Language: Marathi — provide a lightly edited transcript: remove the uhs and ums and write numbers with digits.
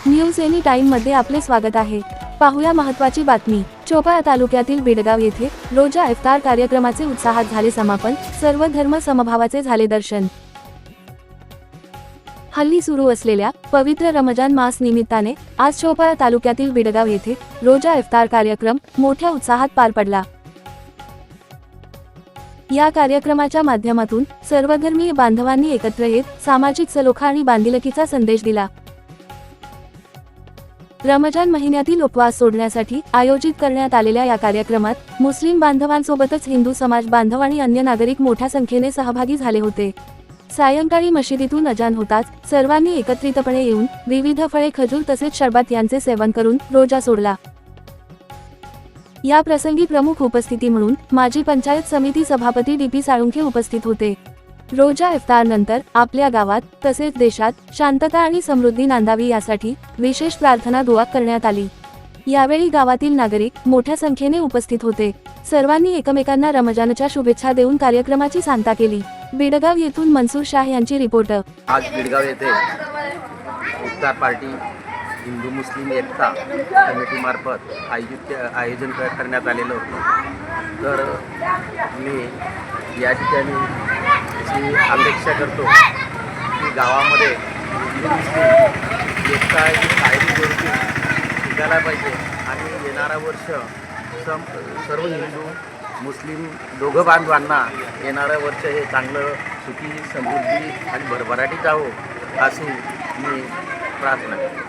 न्यूज एनी टाइम मध्ये आपले स्वागत आहे। पाहूया महत्त्वाची बातमी। चोपडा तालुक्यातील बिडगाव येथे रोजा इफ्तार कार्यक्रमाचे उत्साहात झाले समापन। सर्व धर्म समभावाचे झाले दर्शन। हल्ली सुरू असलेल्या पवित्र रमजान मास निमित्ताने आज चोपडा तालुक्यातील बिडगाव येथे रोजा इफ्तार कार्यक्रम मोठ्या उत्साहात पार पडला। या कार्यक्रमाच्या माध्यमातून सर्वधर्मीय बांधवांनी एकत्र येत सामाजिक सलोखा आणि बांधिलकीचा संदेश दिला। रमजान महिन्यातील उपवास सोडण्यासाठी आयोजित करण्यात आलेल्या या कार्यक्रमात मुस्लिम बांधवांसोबतच हिंदू समाज बांधव आणि अन्य नागरिक मोठ्या संख्येने सहभागी झाले होते। सायंकाळी मशिदीतून अजान होताच सर्वांनी एकत्रितपणे येऊन विविध फळे, खजूर तसेच शरबत यांचे सेवन करून रोजा सोडला। या प्रसंगी प्रमुख उपस्थिती म्हणून माजी पंचायत समिती सभापती डी.पी. साळुंखे उपस्थित होते। रोजा इफ्तार नंतर आपल्या गावात तसेच देशात शांतता आणि समृद्धी नांदावी यासाठी विशेष प्रार्थना दुआ करण्यात आली। यावेळी गावातील नागरिक मोठ्या संख्येने उपस्थित होते। सर्वांनी एकमेकांना रमजानच्या शुभेच्छा देऊन कार्यक्रमाची सांगता केली। बिडगाव येथून मनसूर शाह यांची रिपोर्ट। आज बिडगाव येथे इफ्तार पार्टी हिंदू मुस्लिम एकता कमिटीमार्फत आयोजन करण्यात आलेलं होतं। तर मी या ठिकाणी अशी अपेक्षा करतो की गावामध्ये हिंदू मुस्लिम एकता ही कायम स्वरूपी शिकायला पाहिजे आणि येणारा वर्ष सर्व हिंदू मुस्लिम दोघं बांधवांना येणारं वर्ष हे चांगलं सुखी समृद्धी आणि भरभराटी जावं अशी मी प्रार्थना करतो।